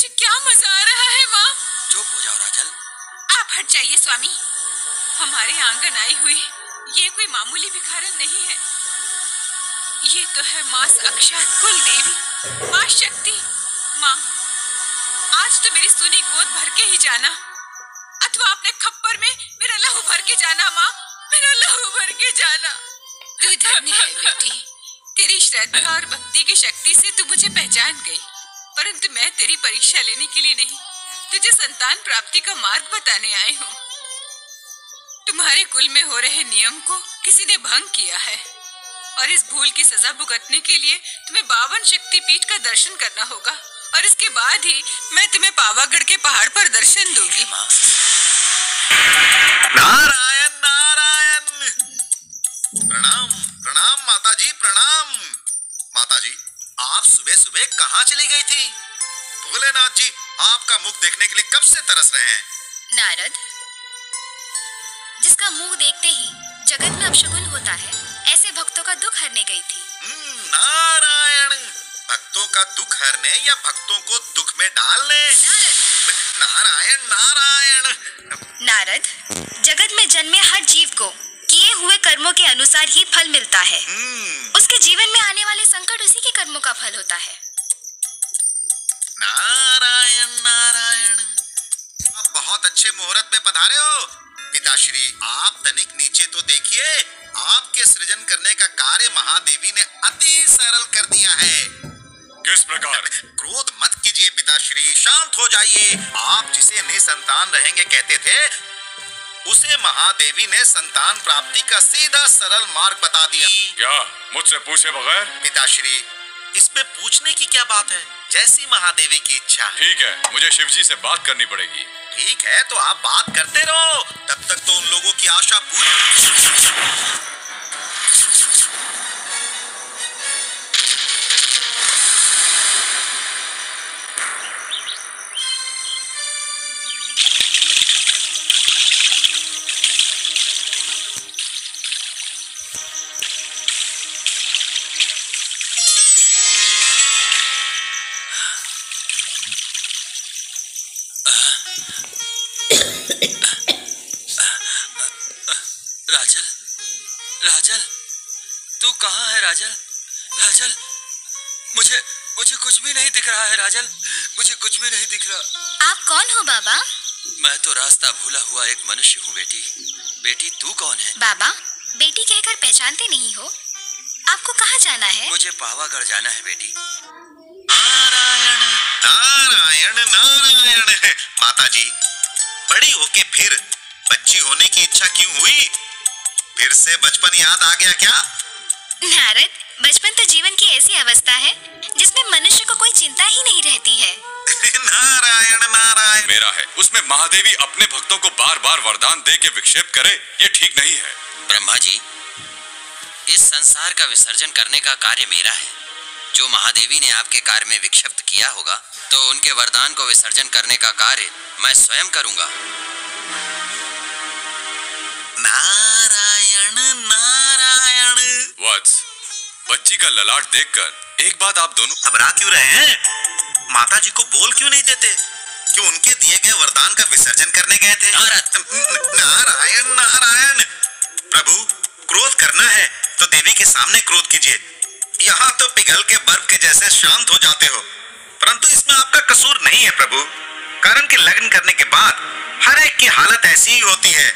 मुझे क्या मजा आ रहा है माँ। चुप हो जाओ राजल। आप हट जाइए स्वामी। हमारे आंगन आई हुई ये कोई मामूली भिखारन नहीं है। ये तो है माँ साक्षात कुल देवी, माँ शक्ति। माँ, आज तो मेरी सुनी गोद भर के ही जाना, अथवा अपने खप्पर में मेरा लहू भर के जाना। माँ, मेरा लहू भर के जाना। तू धन्य है बेटी, तेरी श्रद्धा और भक्ति की शक्ति से तू मुझे पहचान गई। परंतु मैं तेरी परीक्षा लेने के लिए नहीं, तुझे संतान प्राप्ति का मार्ग बताने आई हूँ। तुम्हारे कुल में हो रहे नियम को किसी ने भंग किया है और इस भूल की सजा भुगतने के लिए तुम्हें 52 शक्तिपीठ का दर्शन करना होगा और इसके बाद ही मैं तुम्हें पावागढ़ के पहाड़ पर दर्शन दूंगी। नारायण नारायण। प्रणाम प्रणाम माताजी, प्रणाम। माताजी, आप सुबह सुबह कहाँ चली गई थी? भोलेनाथ जी आपका मुख देखने के लिए कब से तरस रहे हैं। नारद, जिसका मुंह देखते ही जगत में अपशगुन होता है, ऐसे भक्तों का दुख हरने गई थी। नारायण, भक्तों का दुख हरने या भक्तों को दुख में डालने? नारायण नारायण। नारद, जगत में जन्मे हर जीव को किए हुए कर्मों के अनुसार ही फल मिलता है। उसके जीवन में आने वाले संकट उसी के कर्मों का फल होता है। नारायण नारायण। आप बहुत अच्छे मुहूर्त में पधारे हो। पिताश्री, आप तनिक नीचे तो देखिए, आपके सृजन करने का कार्य महादेवी ने अति सरल कर दिया है। किस प्रकार? क्रोध मत कीजिए पिताश्री, शांत हो जाइए। आप जिसे निसंतान रहेंगे कहते थे, उसे महादेवी ने संतान प्राप्ति का सीधा सरल मार्ग बता दिया। क्या मुझसे पूछे बगैर? पिताश्री, इसमें पूछने की क्या बात है, जैसी महादेवी की इच्छा है। ठीक है, मुझे शिवजी से बात करनी पड़ेगी। ठीक है, तो आप बात करते रहो, तब तक तो उन लोगों की आशा पूरी। राजल, राजल, तू कहाँ है राजल? राजल, मुझे कुछ भी नहीं दिख रहा है राजल, मुझे कुछ भी नहीं दिख रहा। आप कौन हो बाबा? मैं तो रास्ता भूला हुआ एक मनुष्य हूँ बेटी। बेटी तू कौन है? बाबा, बेटी कहकर पहचानते नहीं हो? आपको कहाँ जाना है? मुझे पावागढ़ जाना है बेटी। नारायण नारायण नारायण। माताजी, बड़ी होके फिर बच्ची होने की इच्छा क्यों हुई? फिर से बचपन याद आ गया क्या? नारद, बचपन तो जीवन की ऐसी अवस्था है जिसमें मनुष्य को कोई चिंता ही नहीं रहती है। नारायण नारायण। मेरा है, उसमें महादेवी अपने भक्तों को बार बार वरदान दे के विक्षेप करे, ये ठीक नहीं है। ब्रह्मा जी, इस संसार का विसर्जन करने का कार्य मेरा है। जो महादेवी ने आपके कार्य में विक्षिप्त किया होगा, तो उनके वरदान को विसर्जन करने का कार्य मैं स्वयं करूंगा। नारायण नारायण। वत्स, बच्ची का ललाट देखकर एक बात आप दोनों घबरा क्यों रहे हैं? माताजी को बोल क्यों नहीं देते कि उनके दिए गए वरदान का विसर्जन करने गए थे? नारायण नारायण। प्रभु, क्रोध करना है तो देवी के सामने क्रोध कीजिए। यहाँ तो पिघल के बर्फ के जैसे शांत हो जाते हो, परंतु इसमें आपका कसूर नहीं है प्रभु। कारण कि लग्न करने के बाद हर एक की हालत ऐसी ही होती है,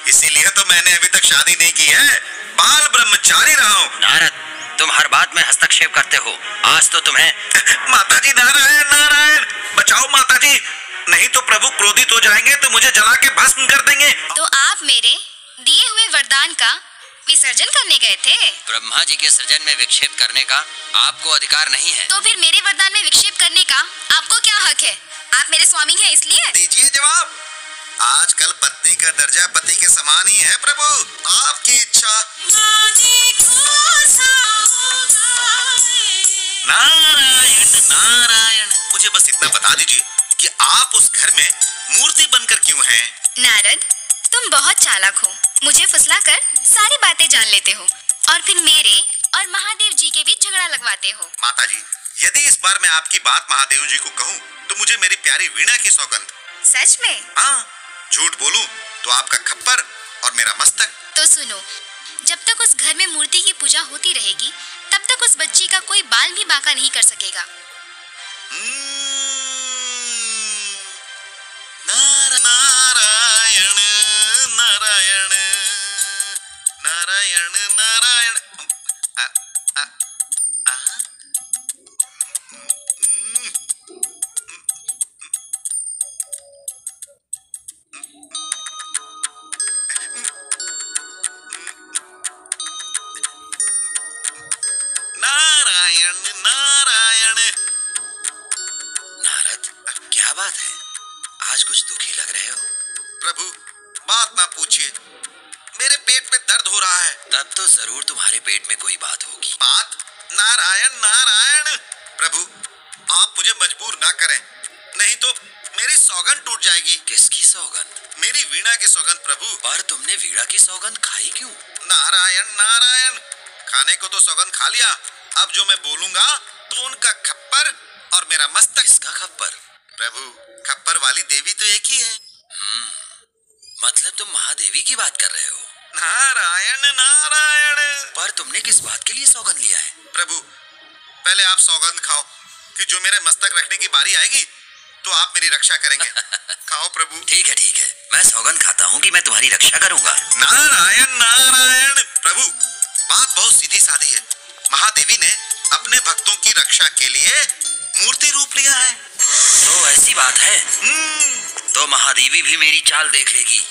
इसीलिए तो मैंने अभी तक शादी नहीं की है, बाल ब्रह्मचारी रहा हूँ। नारद, तुम हर बात में हस्तक्षेप करते हो। आज तो तुम्हें माताजी, नारायण नारायण, बचाओ माताजी, नहीं तो प्रभु क्रोधित हो जाएंगे तो मुझे जला के भस्म कर देंगे। तो आप मेरे दिए हुए वरदान का विसर्जन करने गए थे? ब्रह्मा जी के सृजन में विक्षेप करने का आपको अधिकार नहीं है। तो फिर मेरे वरदान में विक्षेप करने का आपको क्या हक है? आप मेरे स्वामी हैं इसलिए? दीजिए जवाब। आजकल पत्नी का दर्जा पति के समान ही है प्रभु, आपकी इच्छा। नारायण नारायण। मुझे बस इतना बता दीजिए कि आप उस घर में मूर्ति बनकर क्यों हैं? नारद, तुम बहुत चालाक हो, मुझे फुसलाकर सारी बातें जान लेते हो और फिर मेरे और महादेव जी के बीच झगड़ा लगवाते हो। माताजी, यदि इस बार मैं आपकी बात महादेव जी को कहूँ तो मुझे मेरी प्यारी वीणा की सौगंध। सच में? हाँ, झूठ बोलूं तो आपका खप्पर और मेरा मस्तक। तो सुनो, जब तक उस घर में मूर्ति की पूजा होती रहेगी तब तक उस बच्ची का कोई बाल भी बांका नहीं कर सकेगा। नारायण नारायण नारायण नारायण। नारायण नारायण। नारद, क्या बात है? आज कुछ दुखी लग रहे हो। प्रभु, बात ना पूछिए, मेरे पेट में दर्द हो रहा है। तब तो जरूर तुम्हारे पेट में कोई बात होगी। बात? नारायण नारायण। प्रभु, आप मुझे मजबूर ना करें, नहीं तो मेरी सौगंध टूट जाएगी। किसकी सौगंध? मेरी वीणा की सौगंध प्रभु। पर तुमने वीणा की सौगंध खाई क्यों? नारायण नारायण। खाने को तो सौगंध खा लिया, अब जो मैं बोलूंगा तो उनका खप्पर और मेरा मस्तक। किसका खप्पर? प्रभु, खप्पर वाली देवी तो एक ही है। मतलब तुम महादेवी की बात कर रहे हो? नारायण नारायण। पर तुमने किस बात के लिए सौगंध लिया है? प्रभु, पहले आप सौगंध खाओ कि जो मेरे मस्तक रखने की बारी आएगी तो आप मेरी रक्षा करेंगे। खाओ प्रभु। ठीक है, मैं सौगंध खाता हूँ कि मैं तुम्हारी रक्षा करूंगा। नारायण नारायण। प्रभु, बात बहुत सीधी सादी है। महादेवी ने अपने भक्तों की रक्षा के लिए मूर्ति रूप लिया है। तो ऐसी बात है? तो महादेवी भी मेरी चाल देख लेगी।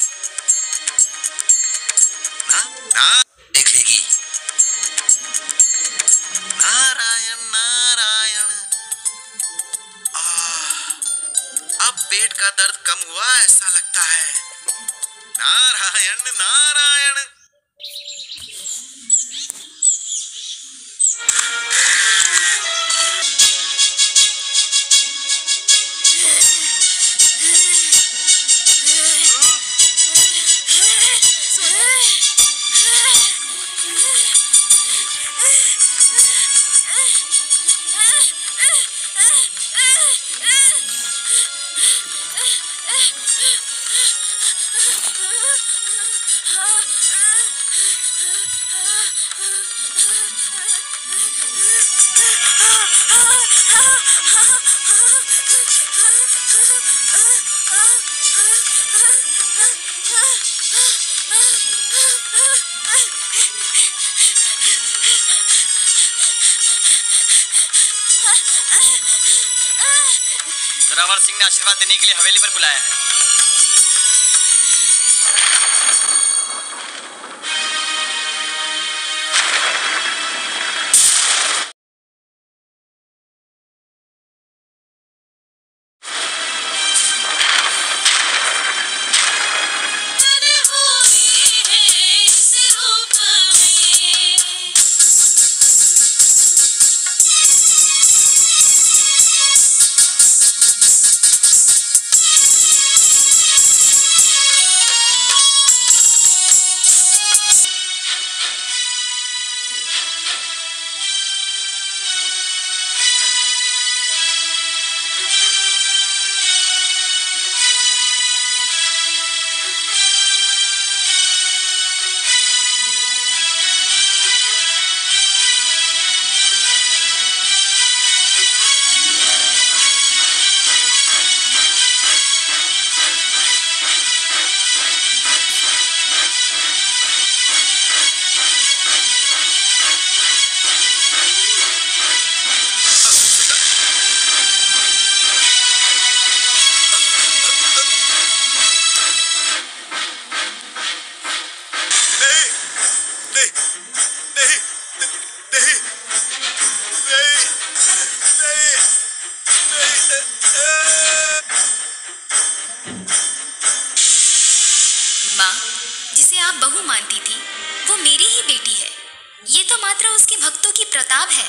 देख लेगी। नारायण नारायण। अब पेट का दर्द कम हुआ ऐसा लगता है। नारायण नारायण। जोरावर सिंह ने आशीर्वाद देने के लिए हवेली पर बुलाया है। मानती थी वो मेरी ही बेटी है। ये तो मात्र उसके भक्तों की प्रताप है।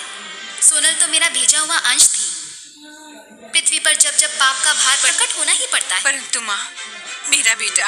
सोनल तो मेरा भेजा हुआ अंश थी। पृथ्वी पर जब जब पाप का भार प्रकट होना ही पड़ता है। परंतु माँ, मेरा बेटा